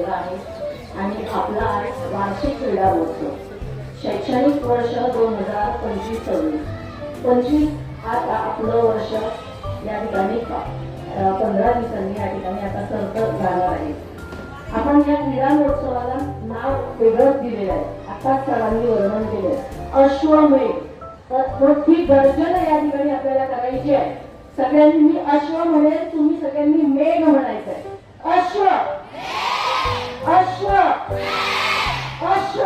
केलेला आहे आणि आपला वार्षिक क्रीडा महोत्सव शैक्षणिक वर्ष 2025-26 आज आपलं वर्ष या ठिकाणी 15 दिवसांनी या ठिकाणी आता सरकत जाणार आहे. आपण या क्रीडा महोत्सवाला नाव वेगळंच दिलेलं आहे. आता सरांनी वर्णन केलं अश्वमेध. तर मोठी गर्जना या ठिकाणी आपल्याला करायची आहे. सगळ्यांनी मी अश्व म्हणेल, तुम्ही सगळ्यांनी मेघ म्हणायचं आहे. अश्व अश्व अश्व.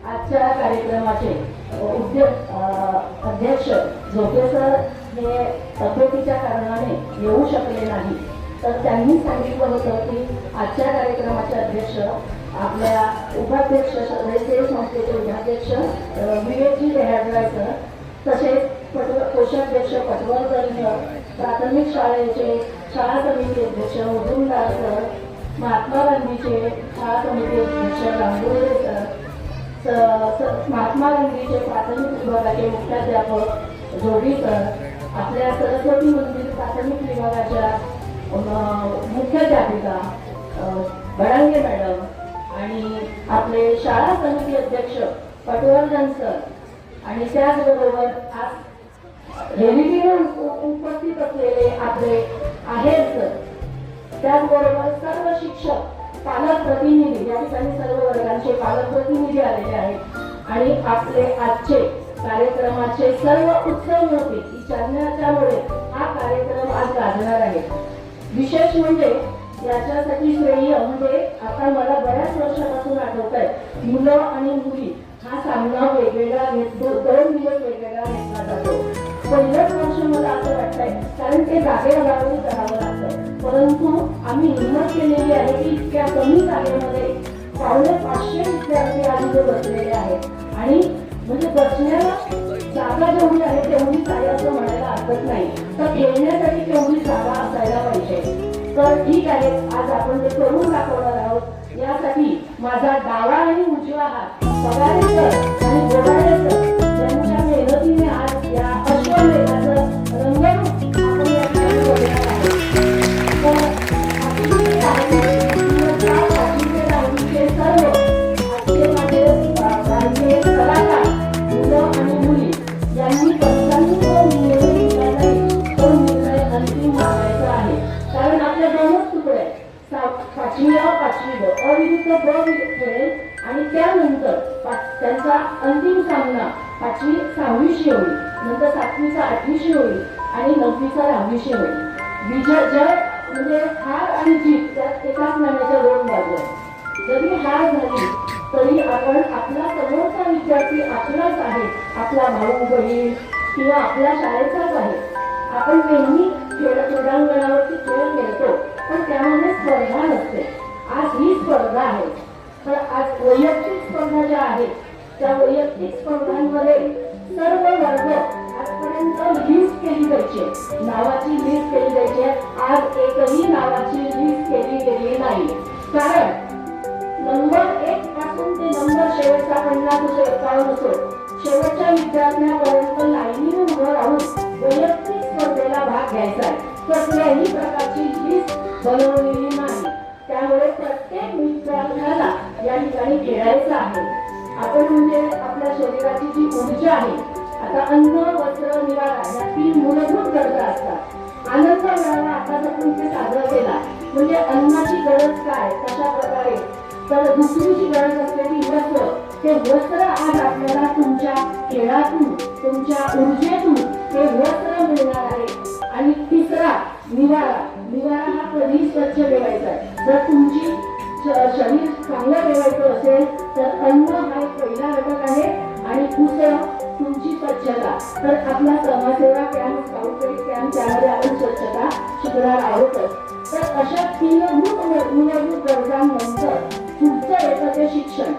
आजच्या कार्यक्रमाचे अध्यक्ष झोके सर हे तब्येतीच्या कारणाने येऊ शकले नाही, तर त्यांनी सांगितलं होतं की आजच्या कार्यक्रमाचे अध्यक्ष आपल्या उपाध्यक्ष संस्थेचे उपाध्यक्ष विवेकजी देहाडकर सर, तसेच कोषाध्यक्ष पटवर्धन, प्राथमिक शाळेचे शाळा समिती अध्यक्ष मुजुमदार सर, महात्मा गांधीचे शाळा समिती अध्यक्ष गांगुर्डे सर, महात्मा गांधीचे प्राथमिक विभागाचे मुख्याध्यापक जोडी सर, आपल्या सरस्वती मंदिर प्राथमिक विभागाच्या मुख्याध्यापिका बडांगे मॅडम आणि आपले शाळा समिती अध्यक्ष पटवर्धन सर आणि त्याचबरोबर आज रेल्वेवर उपस्थित असलेले आपले आहेर सर, त्याचबरोबर सर्व शिक्षक, पालक प्रतिनिधी, या ठिकाणी सर्व वर्गांचे पालक प्रतिनिधी आलेले आहेत आणि आपले आजचे कार्यक्रमाचे सर्व उत्सव नव्हते विचारण्याच्यामुळे हा कार्यक्रम आज गाजणार आहे. विशेष म्हणजे याच्यासाठी श्रेय म्हणजे आता मला बऱ्याच वर्षापासून आठवत आहे, मुलं आणि मुली हा सामना वेगवेगळा दोन दिवस वेगवेगळा घेतला जातो. पहिलंच वर्ष मला असं वाटतंय कारण ते जागेअभावी करावं लागतं, परंतु आम्ही हिंमत केलेली आहे की इतक्या कमी जागेमध्ये 550 विद्यार्थी आज इथे बसलेले आहेत आणि म्हणजे बसण्याला जागा जेवढी आहे तेवढीच आहे असं म्हणायला हरकत नाही, तर खेळण्यासाठी तेवढी जागा असायला पाहिजे. तर ठीक आहे, आज आपण ते करून दाखवणार आहोत. यासाठी माझा डावा आणि उजवा हात पगारेकर आणि गोडाळेकर यांच्या मेहनतीने आज या अश्वमेधाचं रंगरूप आपण या ठिकाणी बघणार आहोत. तर आपली सर्व आजचे माझे भारतीय कलाकार मुलं आणि मुली यांनी पंचांनी निर्णय दिला नाही, तो निर्णय अंतिम मानायचा आहे. कारण आपल्या दोनच तुकडे 5वी अ 5वी ब अविरुद्ध ब खेळेल आणि त्यानंतर त्यांचा अंतिम सामना 5वी 6वीशी होईल, नंतर 7वीचा 8वीशी होईल आणि 9वीचा 10वीशी होईल. विजय जय म्हणजे हार आणि जीत त्यात एकाच नाण्याच्या दोन बाजू आहेत. जरी हार झाली तरी आपण आपला समोरचा विद्यार्थी आपलाच आहे, आपला भाऊ बहीण किंवा आपल्या शाळेचाच आहे. आपण नेहमी क्रीडांगणावरती खेळ खेळतो, पण त्यामध्ये स्पर्धा नसते. आज ही स्पर्धा आहे. तर आज वैयक्तिक स्पर्धा ज्या आहेत त्या वैयक्तिक स्पर्धांमध्ये सर्व वर्ग आजपर्यंत लिस्ट केली जायची, नावाची लिस्ट केली जायची. आज एकही नावाची लिस्ट केली गेली नाही, कारण नंबर 1 पासून ते नंबर शेवटचा 50 असो 51 असो शेवटच्या विद्यार्थ्यांपर्यंत लाईनीने उभं राहून वैयक्तिक स्पर्धेला भाग घ्यायचा आहे. कसल्याही प्रकारची लिस्ट बनवलेली नाही, त्यामुळे प्रत्येक विद्यार्थ्याला या ठिकाणी खेळायचं आहे. आपण म्हणजे आपल्या शरीराची जी ऊर्जा आहे, आता अन्न वस्त्र निवारा या 3 मूलभूत गरजा असतात. आनंद मिळावा आता जर तुम्ही साजरा केला म्हणजे अन्नाची गरज काय कशा प्रकारे, तर दुसरीची गरज असलेली वस्त्र, ते वस्त्र आज आपल्याला तुमच्या खेळातून तुमच्या ऊर्जेतून ते वस्त्र मिळणार आहे. आणि तिसरा निवारा. निवारा हा कधी स्वच्छ ठेवायचा आहे. जर तुमची शरीर चांगलं ठेवायचं असेल तर अन्न हा एक पहिला घटक आहे आणि दुसरं तुमची स्वच्छता. तर आपला समाजसेवा कॅम्प, स्काउट कॅम्प त्यामध्ये आपण स्वच्छता शिकणार आहोतच. तर अशा 3 मूलभूत गरजांनंतर पुढचं येतं ते शिक्षण.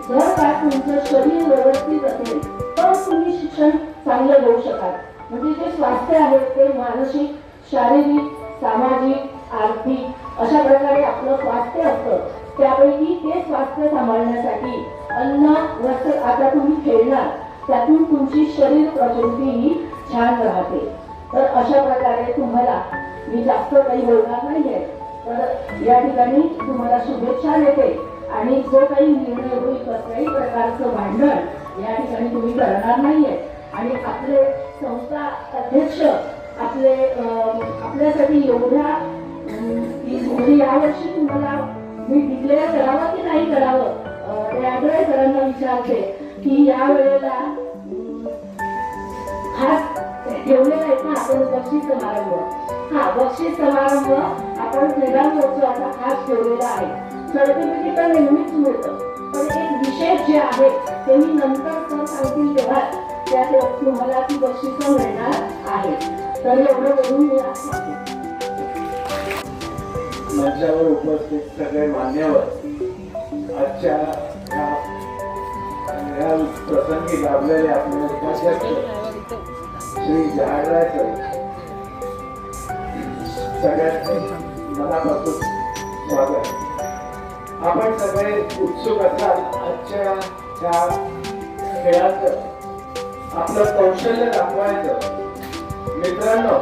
जर का तुमचं शरीर व्यवस्थित असेल तर तुम्ही शिक्षण चांगलं घेऊ शकाल. म्हणजे जे स्वास्थ्य आहे ते मानसिक, शारीरिक, सामाजिक, आर्थिक अशा प्रकारे आपलं स्वास्थ्य असतं. त्यापैकी ते स्वास्थ्य सांभाळण्यासाठी अन्न वस्त्र, आता तुम्ही खेळणार त्यातून तुमची शरीर प्रकृती ही छान राहते. तर अशा प्रकारे तुम्हाला मी जास्त काही बोलणार नाहीये, तर या ठिकाणी तुम्हाला शुभेच्छा देते आणि जो काही निर्णय होईल कसल्याही प्रकारचं भांडण या ठिकाणी तुम्ही करणार नाहीये आणि आपले संस्था अध्यक्ष आपल्यासाठी एवढ्या म्हणजे यावर्षी तुम्हाला मी डिक्लेअर करावं की नाही करावं रेड्रे सरांना विचारते की या वेळेला खास ठेवलेला आहे ना आपण बक्षीस समारंभ बक्षीस समारंभ आपण क्रीडा महोत्सवाचा खास ठेवलेला आहे सर्टिफिकेट तर नेहमीच मिळतं पण एक विशेष जे आहे ते मी नंतर सर सांगतील तेव्हा त्यात तुम्हाला ती बक्षीस मिळणार आहे तर एवढं बघून मी आज सांगते मंचावर उपस्थित सगळे मान्यवर आजच्या या प्रसंगी लाभलेले आपले उपाध्यक्ष श्री जहाडराय सर सगळ्यांचे मनापासून स्वागत. आपण सगळे उत्सुक असाल आजच्या या खेळाचं आपलं कौशल्य दाखवायचं. मित्रांनो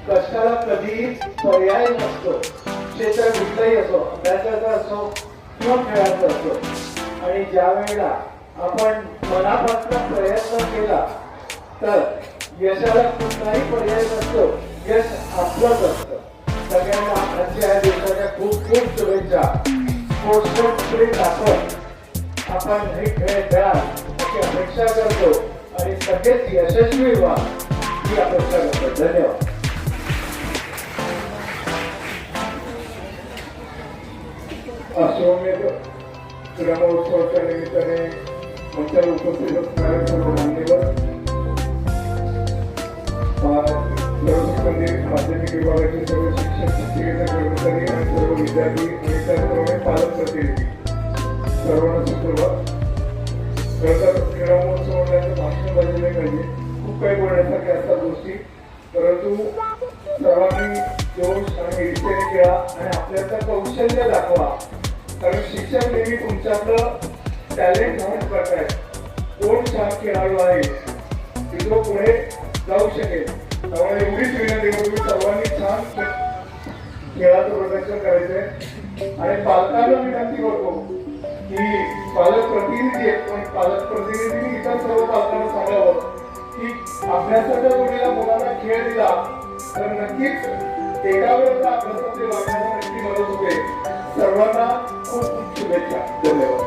कष्टाला कधीही पर्याय नसतो. क्षेत्र कुठलंही असो अभ्यासाचा असो किंवा खेळाचा असो आणि ज्या वेळेला आपण मनापासून प्रयत्न केला तर यशाला कुठलाही पर्याय नसतो. यश आपलंच असतं. सगळ्यांना आजच्या या दिवसाच्या खूप खूप शुभेच्छा. स्पोर्ट्स स्पिरिट दाखवत आपण हे खेळ खेळा अशी अपेक्षा करतो आणि सगळेच यशस्वी व्हा ही अपेक्षा करतो. धन्यवाद. अश्वमेध क्रीडा महोत्सवाच्या निमित्ताने मंचावर उपस्थित असणारे सर्व मान्यवर माध्यमिक विभागाचे सर्व शिक्षक शिक्षकेतर कर्मचारी आणि सर्व विद्यार्थी आणि त्याचप्रमाणे पालक प्रतिनिधी सर्वांना सुप्रभात. खरंतर क्रीडा महोत्सवाचं भाषण झालेले पाहिजे. खूप काही बोलण्यासारख्या असतात गोष्टी परंतु सर्वांनी जोश आणि इच्छेने खेळा आणि आपल्याचं कौशल्य दाखवा. कारण शिक्षक नेहमी तुमच्यातलं टॅलेंट म्हणून करतायत. कोण छान खेळाडू आहे की जो पुढे जाऊ शकेल. त्यामुळे एवढीच विनंती तुम्ही सर्वांनी छान खेळाचं प्रदर्शन करायचंय आणि पालकांना विनंती करतो की पालक प्रतिनिधी आहेत पण पालक प्रतिनिधींनी इतर सर्व पालकांना सांगावं की अभ्यासाच्या जोडीला मुलांना खेळ दिला तर नक्कीच एकाग्रता अभ्यासाचे वाढण्याला नक्की मदत होते. सर्वांना खूप खूप शुभेच्छा. धन्यवाद.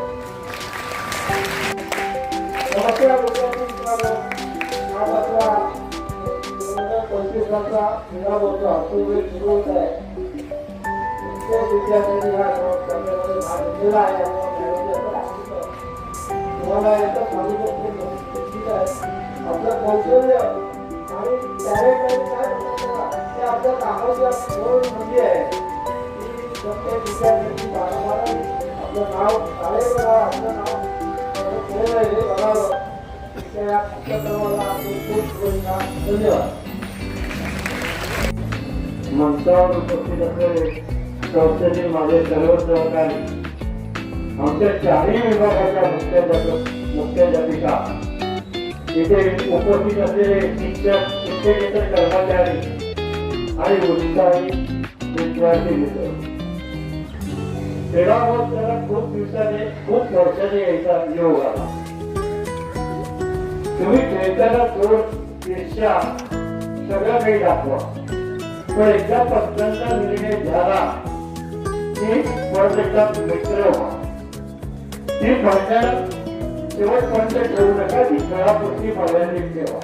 नमस्कार मित्रांनो. आज आपला 2025चा क्रीडा महोत्सव सुरू होत आहे. प्रत्येक विद्यार्थ्यांनी हा स्पर्धेमध्ये भाग घेतलेला आहे. तुम्हाला याचं सांगू शकतो ठीक आहे. आपलं कौशल्य आणि टॅलेंट काय ते आपल्या कामाच्या दोन म्हणजे आहे की प्रत्येक विद्यार्थ्यांनी वारंवार आपलं नाव शाळेत आपलं नाव केलं हे बघावं. त्या उपक्रमाला खूप धन्यवाद. मंचावर उपस्थित असलेले संस्थेतील माझे सर्व सहकारी आमच्या चारही विभागाच्या मुख्याध्यापिका इथे उपस्थित असलेले शिक्षक शिक्षकेतर कर्मचारी आणि उत्साही विद्यार्थी मित्र. क्रीडा महोत्सवाला खूप वर्षाने यायचा योग आला. तुम्ही खेळताना जोर ईर्ष्या सगळं काही दाखवा पण एकदा पत्त्यांचा निर्णय झाला की परत एकदा मित्र व्हा. ती भांडण शेवटपर्यंत ठेवू नका. ती खेळापुरती मर्यादित ठेवा.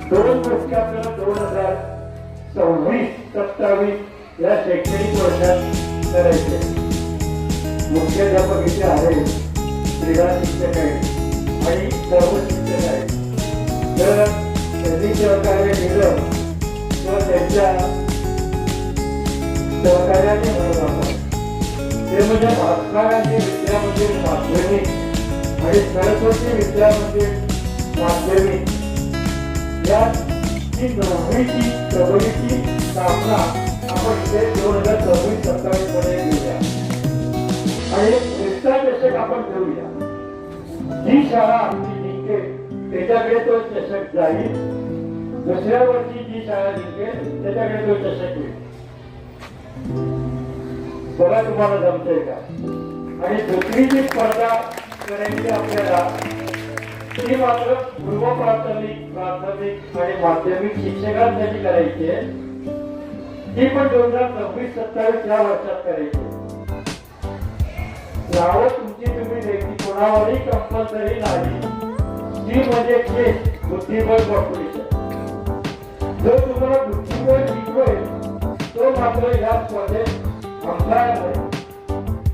दोन गोष्टी आपल्याला 2026-27 या शैक्षणिक वर्षात करायचे. मुख्याध्यापक इथे आहेत, क्रीडा शिक्षक आहेत आणि सर्व शिक्षक आहेत. तर त्यांनी सहकार्य केलं किंवा त्यांच्या सहकार्याने म्हणून आपण ते म्हणजे महात्मा गांधी विद्या मंदिर माध्यमिक आणि सरस्वती विद्या मंदिर माध्यमिक या जी 9वी-10वीची स्थापना आपण इथे 2026-27 मध्ये घेऊया आणि चषक आपण घेऊया. जी शाळा आपली जिंकेल त्याच्याकडे तो चषक जाईल दुसऱ्या वर्षी जी शाळा जिंकेल त्याच्याकडे तो चषक होईल. बघा तुम्हाला जमतंय का. आणि दुसरी जी स्पर्धा करायची आपल्याला ती मात्र पूर्व प्राथमिक आणि माध्यमिक शिक्षकांसाठी करायची आहे. ती पण 2026-27 या वर्षात करायची. नावं तुमची तुम्ही द्यायची, कोणावरही कंपल्सरी नाही. ती म्हणजे केस बुद्धिबळ कॉम्पिटिशन. जो तुम्हाला बुद्धिबळ शिकवेल तो मात्र या स्पर्धेत आमदार आहे.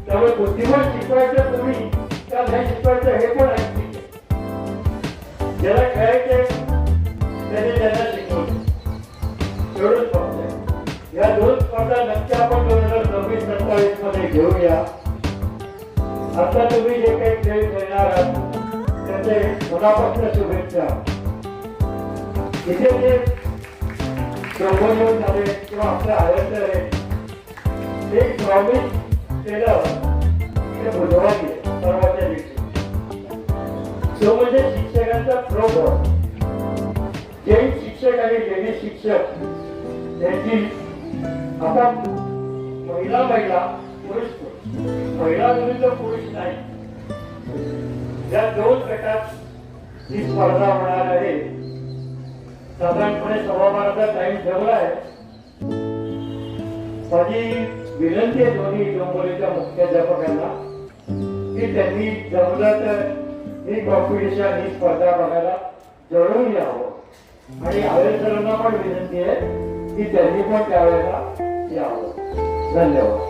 त्यामुळे बुद्धिबळ शिकवायचं तुम्ही त्या नाही शिकवायचं हे पण आहे. ज्याला खेळायचे त्याने त्यांना शिकवलं एवढंच फक्त. या दोन स्पर्धा नक्की आपण 2026-27 मध्ये घेऊया. आता तुम्ही जे काही खेळ खेळणार आहात त्याचे मनापासून शुभेच्छा. इथे जे प्रबोधन झाले किंवा आपल्या आयोजन आहे एक प्रॉमिस केलं ते बुधवारी परवाच्या दिवशी. तो म्हणजे शिक्षकांचा प्रोग्राम. जैन शिक्षक आणि लेडी शिक्षक यांची आता महिला पुरुष महिला विरुद्ध पुरुष नाही या दोन गटात ही स्पर्धा होणार आहे. साधारणपणे 12:15चा टाइम ठेवला आहे. माझी विनंती आहे दोन्ही डोंबिवलीच्या मुख्याध्यापकांना की त्यांनी जमलं तर ही कॉम्पिटिशन ही स्पर्धा बघायला जरूर यावं. आणि आयोजकांना पण विनंती आहे की त्यांनी पण त्यावेळेला यावं. धन्यवाद.